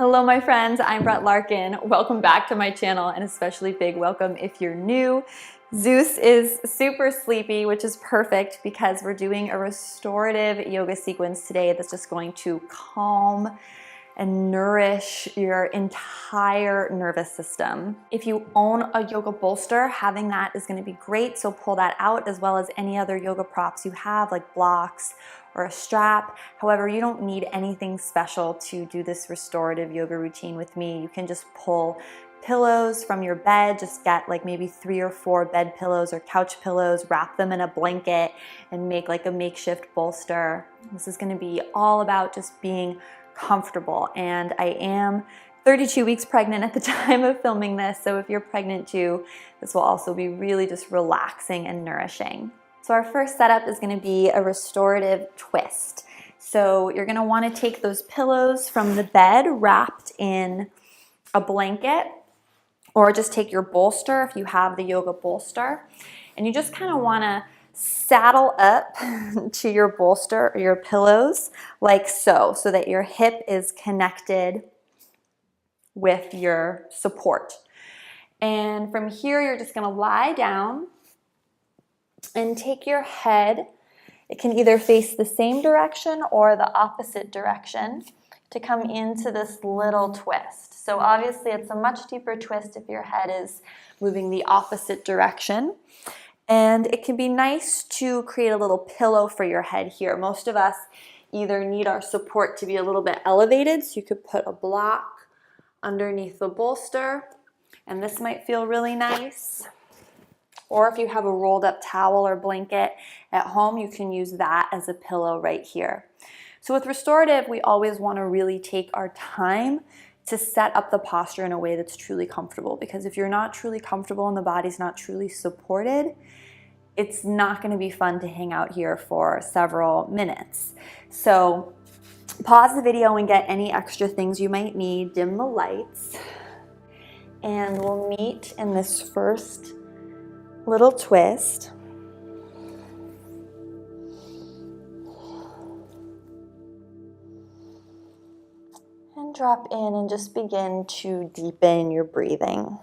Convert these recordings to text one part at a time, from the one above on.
Hello, my friends. I'm Brett Larkin. Welcome back to my channel, and especially big welcome if you're new. Zeus is super sleepy, which is perfect because we're doing a restorative yoga sequence today that's just going to calm and nourish your entire nervous system. If you own a yoga bolster, having that is going to be great, so pull that out as well as any other yoga props you have, like blocks or a strap. However, you don't need anything special to do this restorative yoga routine with me. You can just pull pillows from your bed, just get like maybe 3 or 4 bed pillows or couch pillows, wrap them in a blanket and make like a makeshift bolster. This is going to be all about just being comfortable, and I am 32 weeks pregnant at the time of filming this, so if you're pregnant too, this will also be really just relaxing and nourishing. So our first setup is going to be a restorative twist. So you're going to want to take those pillows from the bed wrapped in a blanket, or just take your bolster if you have the yoga bolster, and you just kind of want to saddle up to your bolster or your pillows like so that your hip is connected with your support. And from here, you're just going to lie down and take your head. It can either face the same direction or the opposite direction to come into this little twist. So obviously it's a much deeper twist if your head is moving the opposite direction. And it can be nice to create a little pillow for your head here. Most of us either need our support to be a little bit elevated, so you could put a block underneath the bolster, and this might feel really nice. Or if you have a rolled up towel or blanket at home, you can use that as a pillow right here. So with restorative, we always want to really take our time to set up the posture in a way that's truly comfortable, because if you're not truly comfortable and the body's not truly supported, it's not going to be fun to hang out here for several minutes. So pause the video and get any extra things you might need, dim the lights, and we'll meet in this first little twist. And drop in and just begin to deepen your breathing.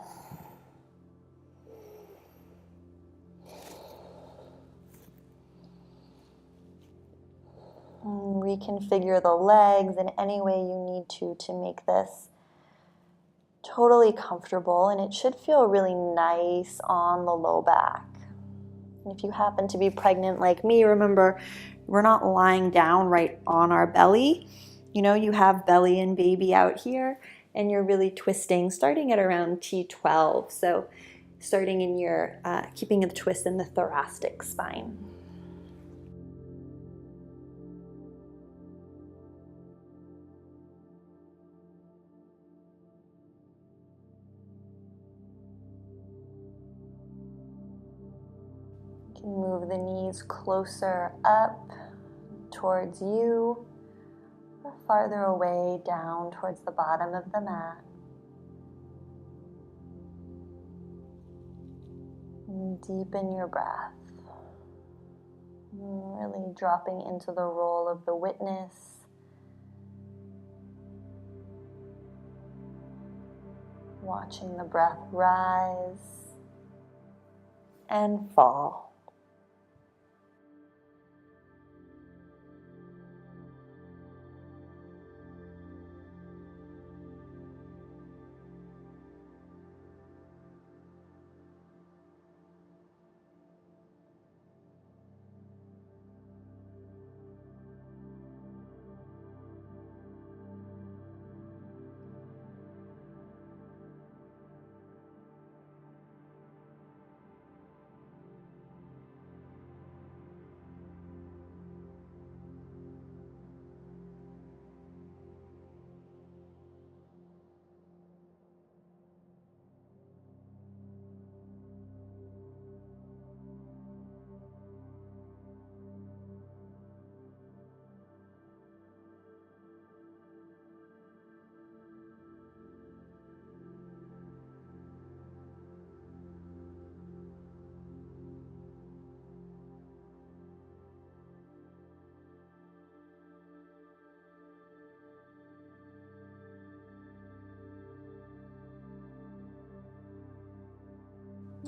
And reconfigure the legs in any way you need to make this totally comfortable, and it should feel really nice on the low back. And if you happen to be pregnant like me, remember, we're not lying down right on our belly. You know, you have belly and baby out here, and you're really twisting, starting at around T12. So starting in your, keeping the twist in the thoracic spine. You can move the knees closer up towards you, or farther away down towards the bottom of the mat. And deepen your breath. Really dropping into the role of the witness. Watching the breath rise and fall.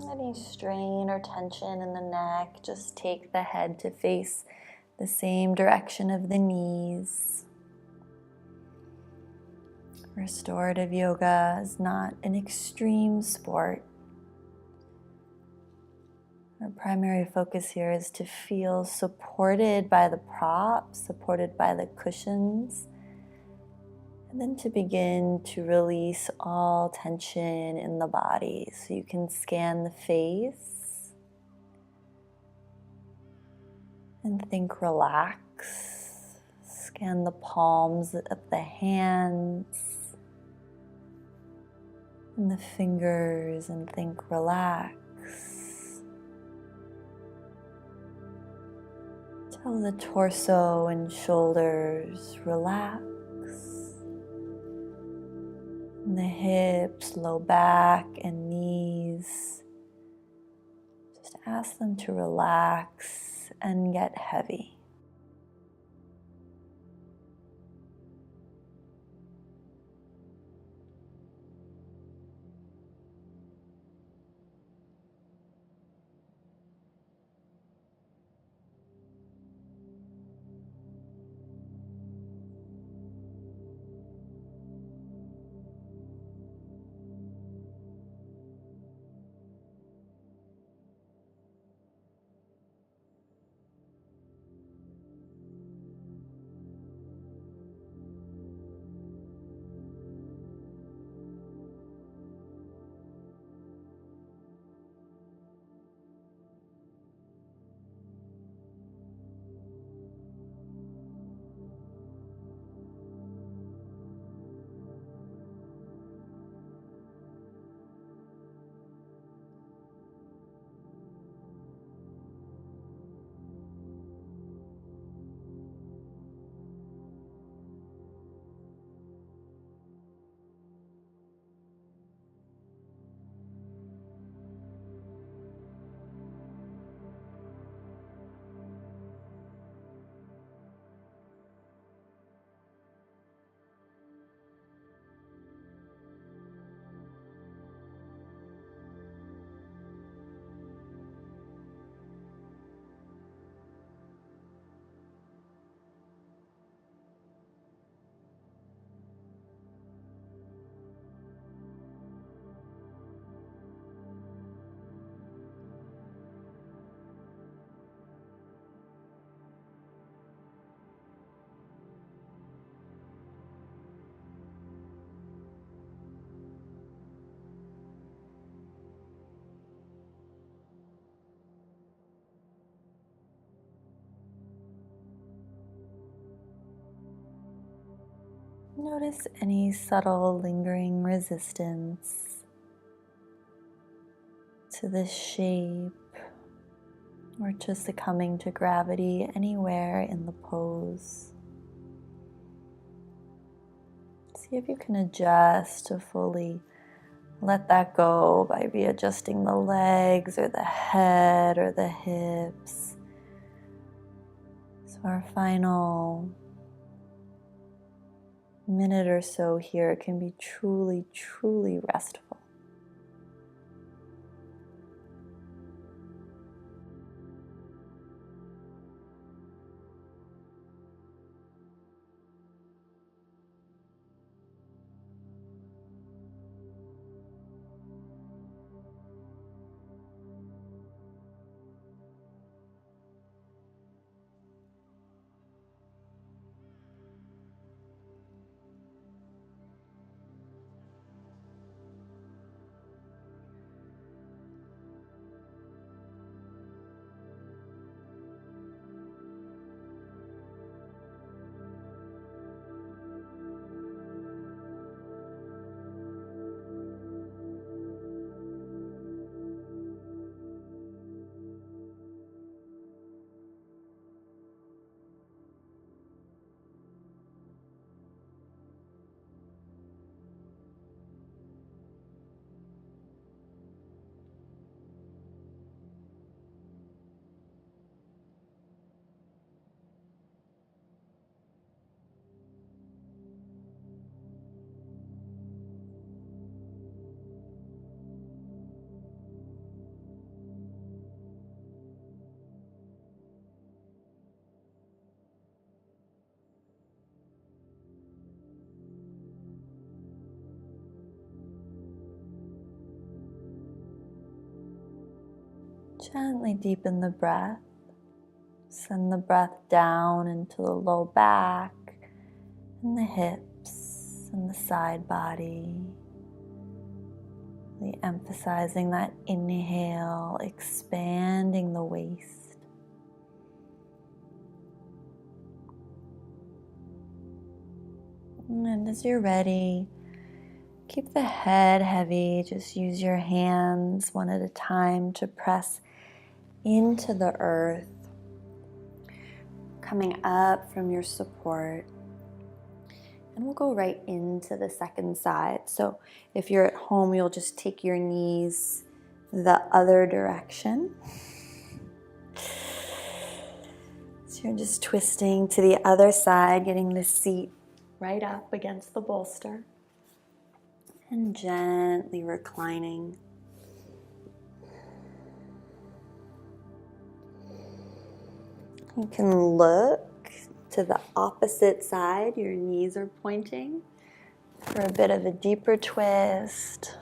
Any strain or tension in the neck, just take the head to face the same direction of the knees. Restorative yoga is not an extreme sport. Our primary focus here is to feel supported by the props, supported by the cushions, and then to begin to release all tension in the body. So you can scan the face and think relax. Scan the palms of the hands and the fingers and think relax. Tell the torso and shoulders relax. And the hips, low back, and knees. Just ask them to relax and get heavy. Notice any subtle lingering resistance to this shape or just succumbing to gravity anywhere in the pose. See if you can adjust to fully let that go by readjusting the legs or the head or the hips. So our final minute or so here can be truly, truly restful. Gently deepen the breath. Send the breath down into the low back and the hips and the side body. Really emphasizing that inhale, expanding the waist. And as you're ready, keep the head heavy. Just use your hands one at a time to press into the earth, coming up from your support. And we'll go right into the second side. So if you're at home, you'll just take your knees the other direction. So you're just twisting to the other side, getting the seat right up against the bolster. And gently reclining. You can look to the opposite side. Your knees are pointing for a bit of a deeper twist.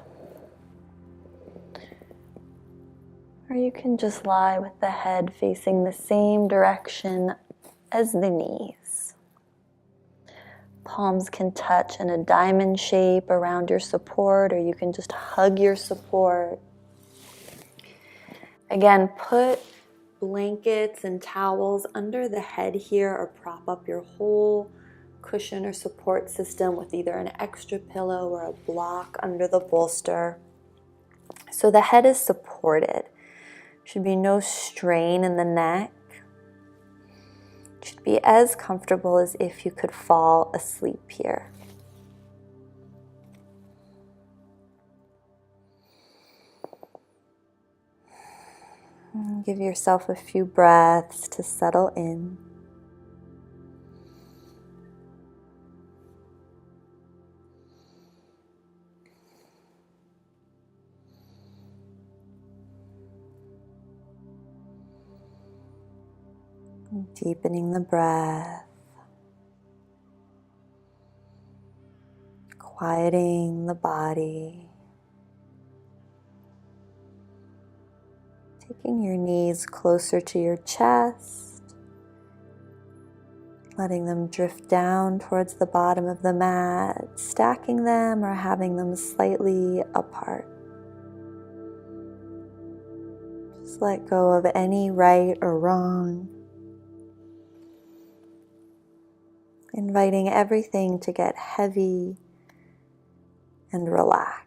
Or you can just lie with the head facing the same direction as the knees. Palms can touch in a diamond shape around your support, or you can just hug your support. Again, put blankets and towels under the head here, or prop up your whole cushion or support system with either an extra pillow or a block under the bolster. So the head is supported. Should be no strain in the neck. Should be as comfortable as if you could fall asleep here. Give yourself a few breaths to settle in. Deepening the breath. Quieting the body. Taking your knees closer to your chest. Letting them drift down towards the bottom of the mat. Stacking them or having them slightly apart. Just let go of any right or wrong. Inviting everything to get heavy and relax.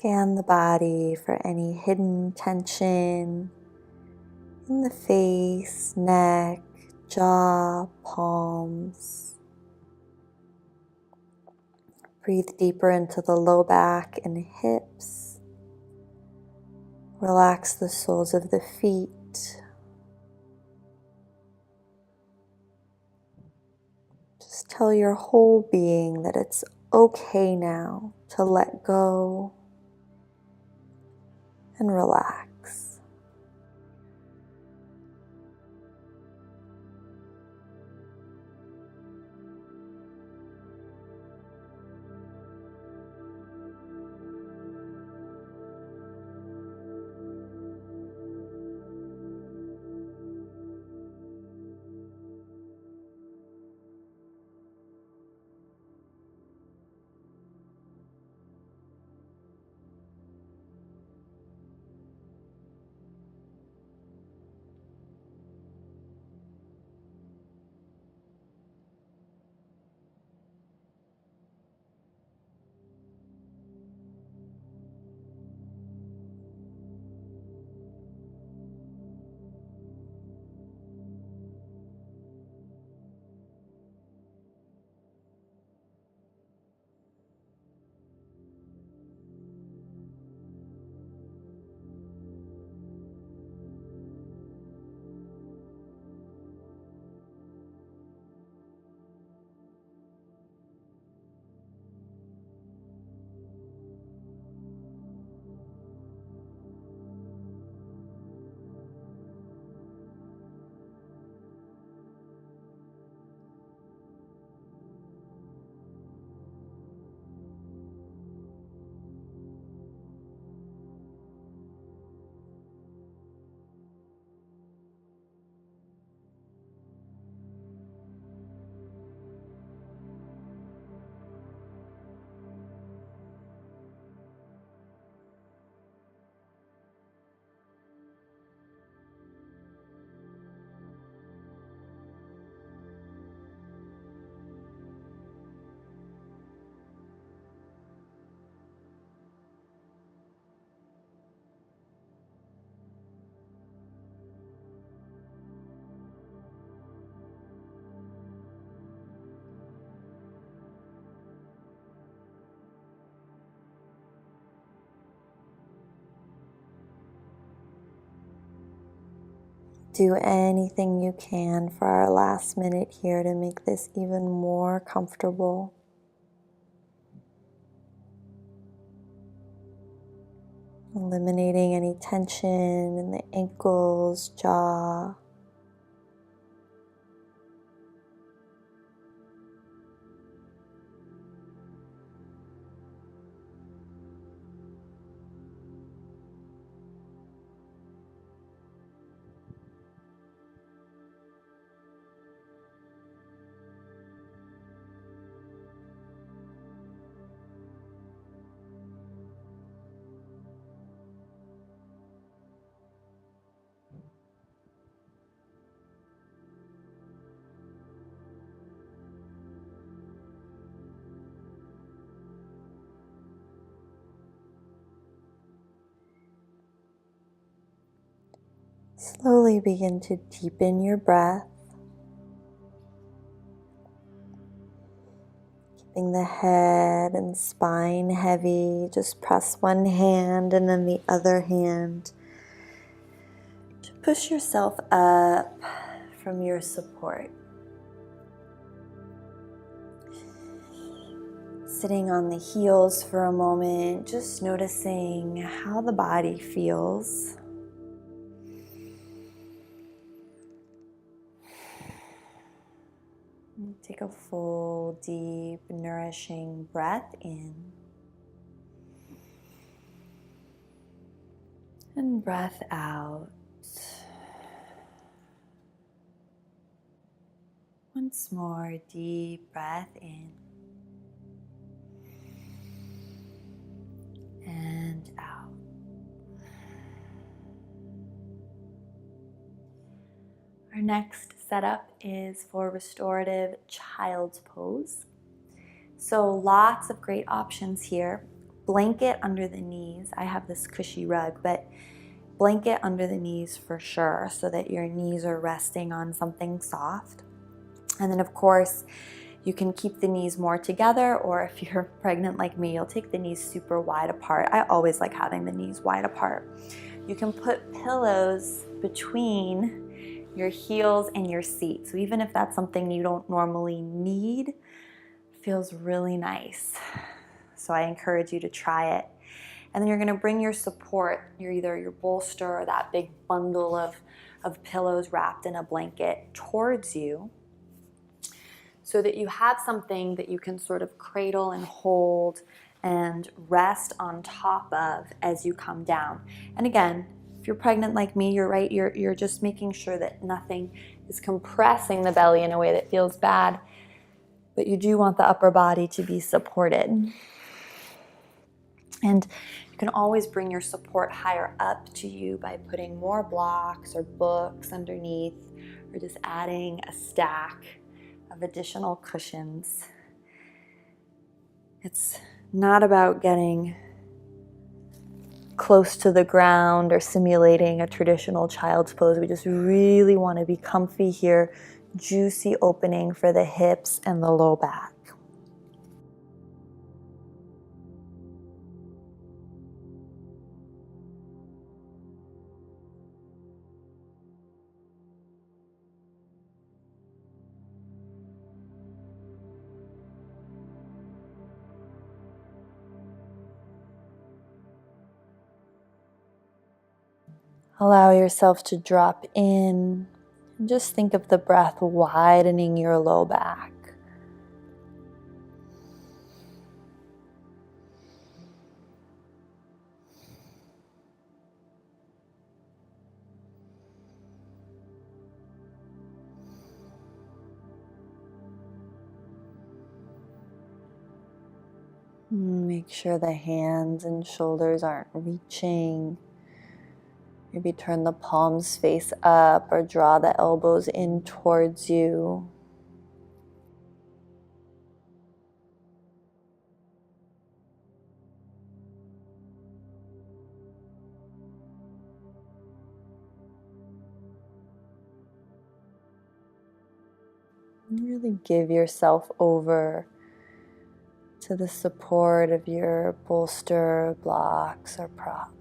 Scan the body for any hidden tension in the face, neck, jaw, palms. Breathe deeper into the low back and hips. Relax the soles of the feet. Just tell your whole being that it's okay now to let go and relax. Do anything you can for our last minute here to make this even more comfortable. Eliminating any tension in the ankles, jaw. Slowly begin to deepen your breath, keeping the head and spine heavy. Just press one hand and then the other hand to push yourself up from your support. Sitting on the heels for a moment, just noticing how the body feels. Take a full, deep, nourishing breath in. And breath out. Once more, deep breath in. And out. Our next setup is for restorative child's pose. So lots of great options here. blanket under the knees. I have this cushy rug, but blanket under the knees for sure, so that your knees are resting on something soft. And then of course, you can keep the knees more together, or if you're pregnant like me, you'll take the knees super wide apart. I always like having the knees wide apart. You can put pillows between your heels and your seat. So even if that's something you don't normally need, it feels really nice. So I encourage you to try it. And then you're gonna bring your support, either your bolster or that big bundle of pillows wrapped in a blanket towards you, so that you have something that you can sort of cradle and hold and rest on top of as you come down. And again, if you're pregnant like me, you're right, you're just making sure that nothing is compressing the belly in a way that feels bad, but you do want the upper body to be supported. And you can always bring your support higher up to you by putting more blocks or books underneath, or just adding a stack of additional cushions. It's not about getting close to the ground or simulating a traditional child's pose. We just really want to be comfy here, juicy opening for the hips and the low back. Allow yourself to drop in and just think of the breath widening your low back. Make sure the hands and shoulders aren't reaching. Maybe turn the palms face up or draw the elbows in towards you. Really give yourself over to the support of your bolster, blocks, or prop.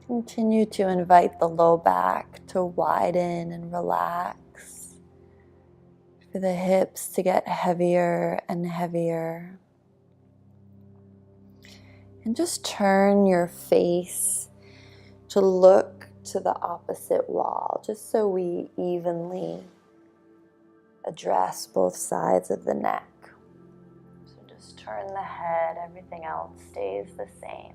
Continue to invite the low back to widen and relax, for the hips to get heavier and heavier. And just turn your face to look to the opposite wall, just so we evenly address both sides of the neck. So just turn the head, everything else stays the same.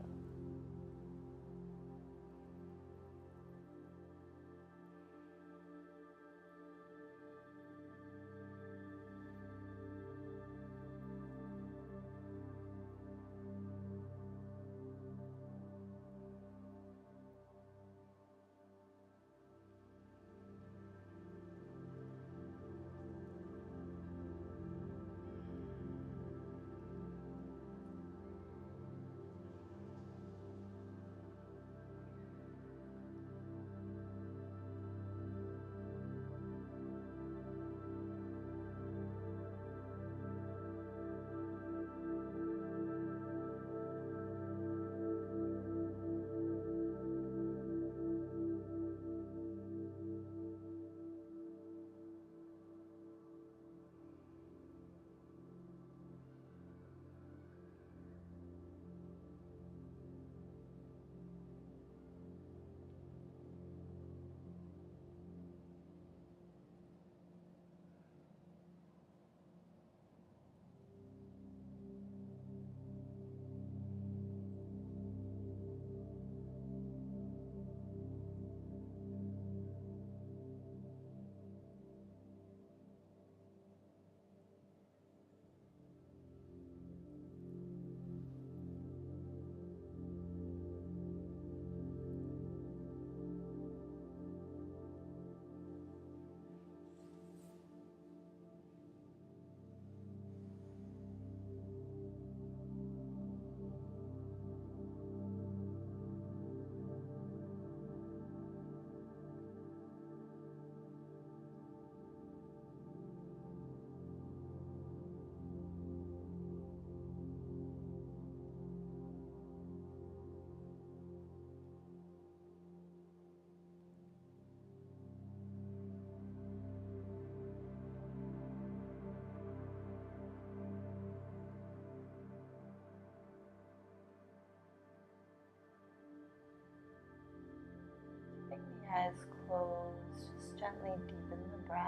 Eyes closed, just gently deepen the breath.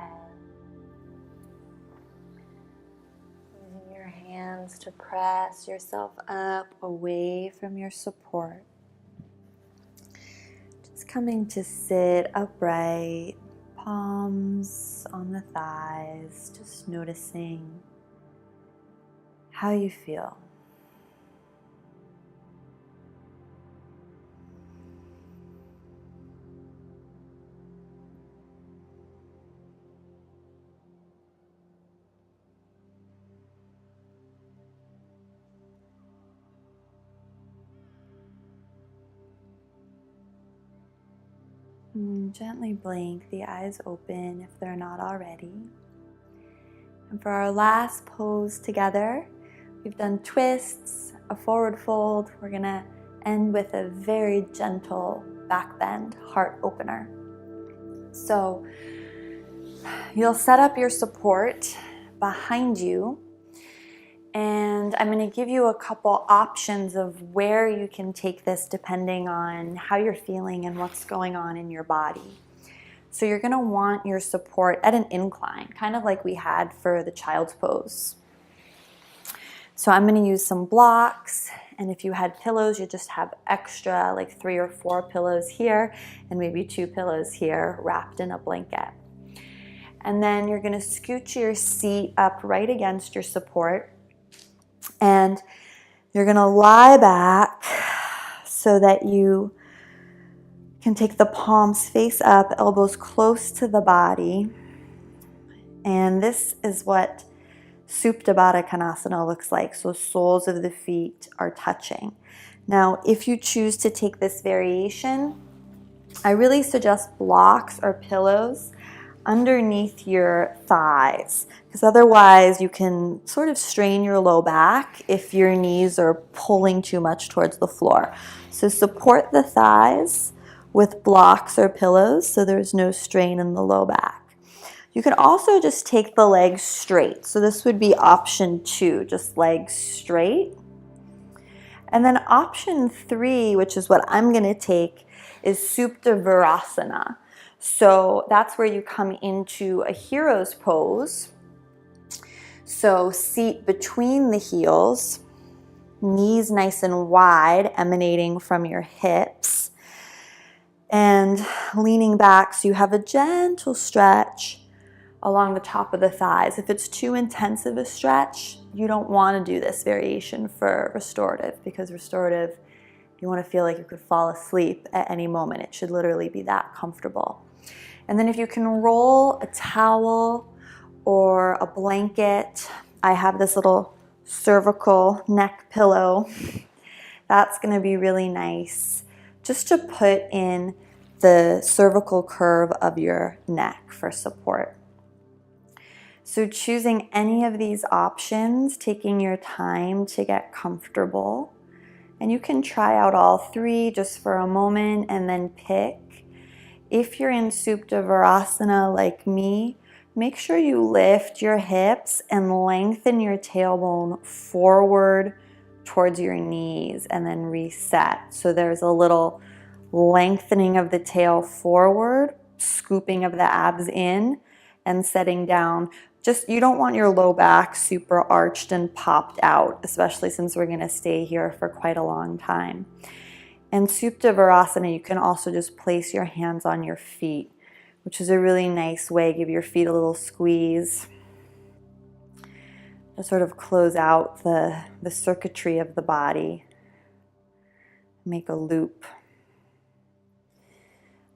Using your hands to press yourself up away from your support. Just coming to sit upright, palms on the thighs, just noticing how you feel. Gently blink the eyes open if they're not already. And for our last pose together, we've done twists, a forward fold. We're gonna end with a very gentle back bend, heart opener. So you'll set up your support behind you, and I'm going to give you a couple options of where you can take this depending on how you're feeling and what's going on in your body. So you're going to want your support at an incline, kind of like we had for the child's pose. So I'm going to use some blocks, and if you had pillows, you just have extra, like 3 or 4 pillows here, and maybe 2 pillows here wrapped in a blanket. And then you're going to scooch your seat up right against your support, and you're going to lie back so that you can take the palms face up, elbows close to the body. And this is what Supta Baddha Konasana looks like. So soles of the feet are touching. Now, if you choose to take this variation, I really suggest blocks or pillows. underneath your thighs, because otherwise you can sort of strain your low back if your knees are pulling too much towards the floor. So support the thighs with blocks or pillows so there's no strain in the low back. You can also just take the legs straight. So this would be option 2, just legs straight. And then option 3, which is what I'm going to take, is Supta Virasana. So that's where you come into a hero's pose. So seat between the heels, knees nice and wide, emanating from your hips, and leaning back so you have a gentle stretch along the top of the thighs. If it's too intensive a stretch, you don't want to do this variation for restorative, because restorative, you want to feel like you could fall asleep at any moment. It should literally be that comfortable. And then if you can roll a towel or a blanket, I have this little cervical neck pillow. That's going to be really nice just to put in the cervical curve of your neck for support. So choosing any of these options, taking your time to get comfortable. And you can try out all 3 just for a moment and then pick. If you're in Supta Virasana like me, make sure you lift your hips and lengthen your tailbone forward towards your knees and then reset. So there's a little lengthening of the tail forward, scooping of the abs in, and setting down. Just, you don't want your low back super arched and popped out, especially since we're going to stay here for quite a long time. And Supta Virasana, you can also just place your hands on your feet, which is a really nice way. Give your feet a little squeeze to sort of close out the circuitry of the body. Make a loop.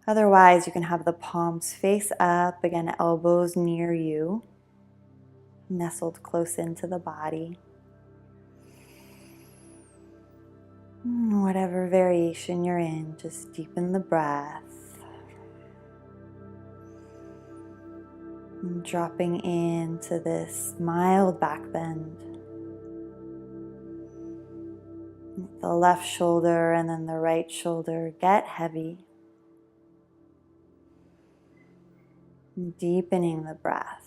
Otherwise, you can have the palms face up, again, elbows near you, nestled close into the body. Whatever variation you're in, just deepen the breath. And dropping into this mild back bend. The left shoulder and then the right shoulder get heavy. Deepening the breath.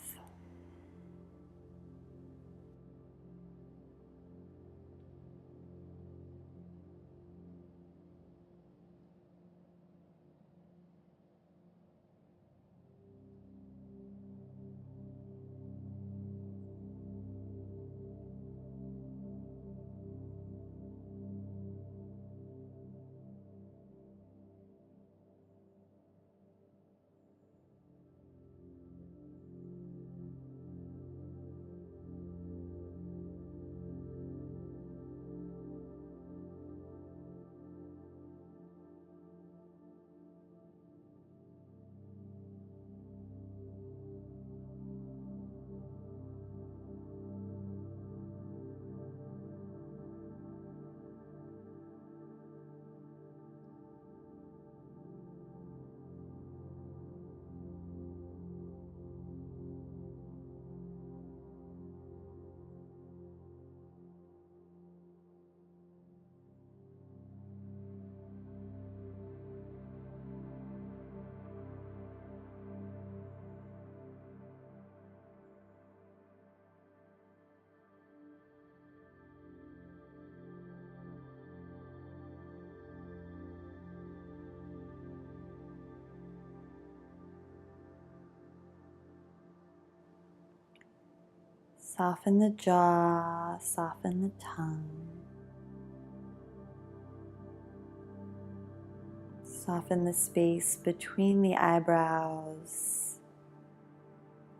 Soften the jaw, soften the tongue. Soften the space between the eyebrows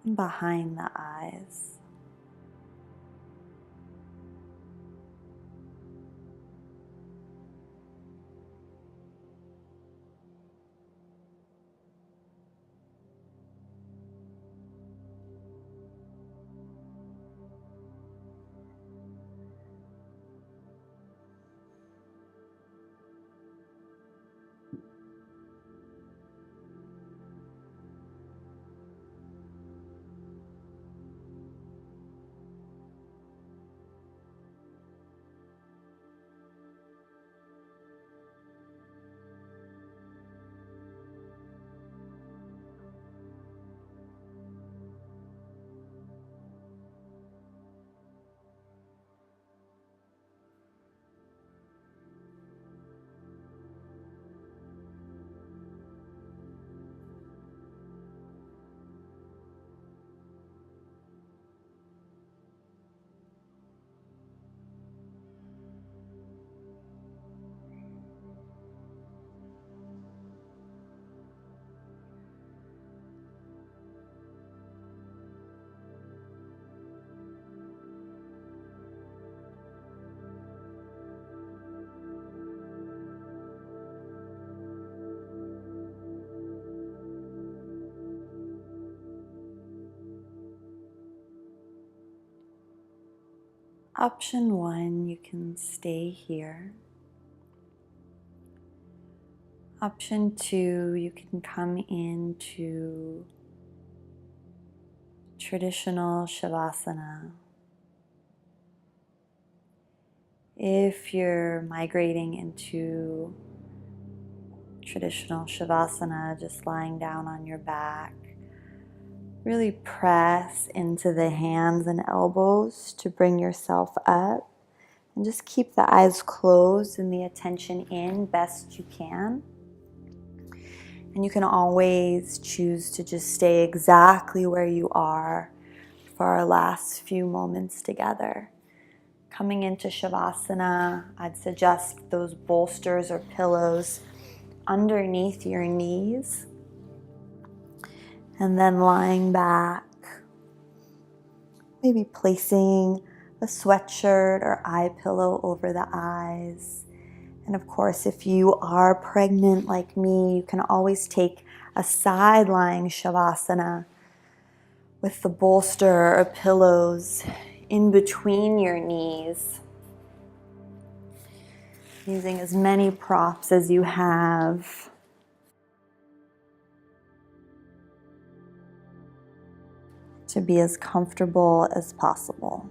and behind the eyes. Option 1, you can stay here. Option 2, you can come into traditional Shavasana. If you're migrating into traditional Shavasana, just lying down on your back, really press into the hands and elbows to bring yourself up. And just keep the eyes closed and the attention in best you can. And you can always choose to just stay exactly where you are for our last few moments together. Coming into Shavasana, I'd suggest those bolsters or pillows underneath your knees. And then lying back, maybe placing a sweatshirt or eye pillow over the eyes. And of course, if you are pregnant like me, you can always take a side-lying Shavasana with the bolster or pillows in between your knees, using as many props as you have. To be as comfortable as possible.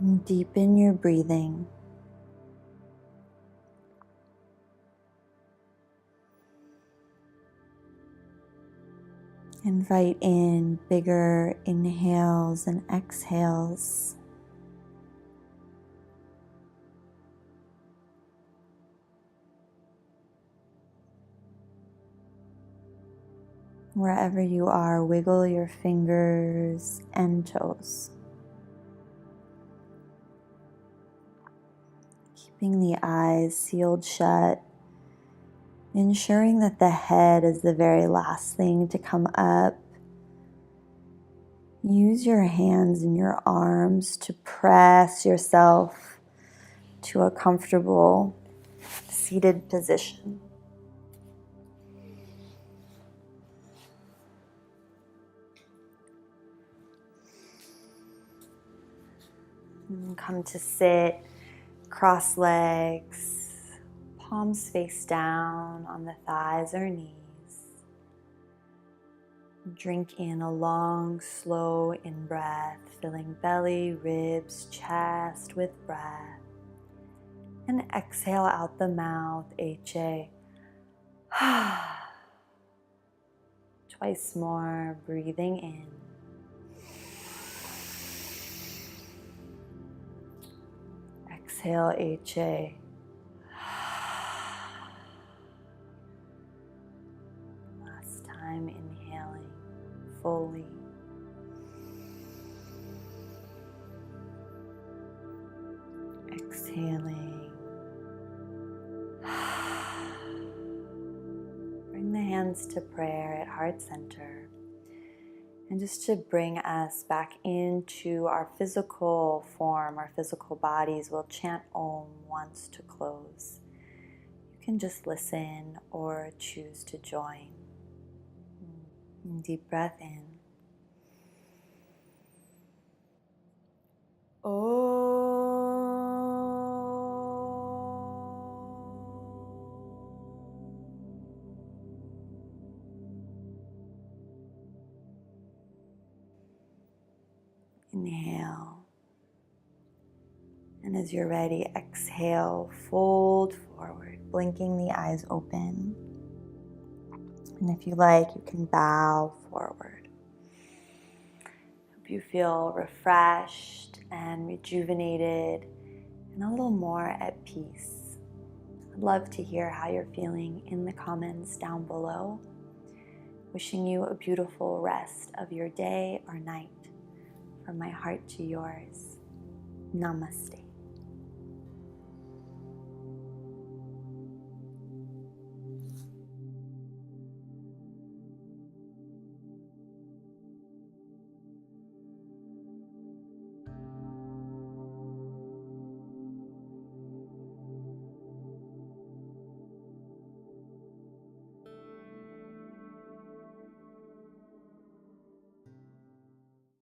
And deepen your breathing. Invite in bigger inhales and exhales. Wherever you are, wiggle your fingers and toes. Keeping the eyes sealed shut, ensuring that the head is the very last thing to come up. Use your hands and your arms to press yourself to a comfortable seated position. And come to sit, cross legs, palms face down on the thighs or knees. Drink in a long, slow in-breath, filling belly, ribs, chest with breath. And exhale out the mouth, HA. Twice more, breathing in. Exhale, HA. Last time, inhaling fully. Exhaling. Bring the hands to prayer at heart center. And just to bring us back into our physical form, our physical bodies, we'll chant Om once to close. You can just listen or choose to join. Deep breath in. Inhale. And as you're ready, exhale, fold forward, blinking the eyes open. And if you like, you can bow forward. Hope you feel refreshed and rejuvenated and a little more at peace. I'd love to hear how you're feeling in the comments down below. Wishing you a beautiful rest of your day or night. From my heart to yours, namaste.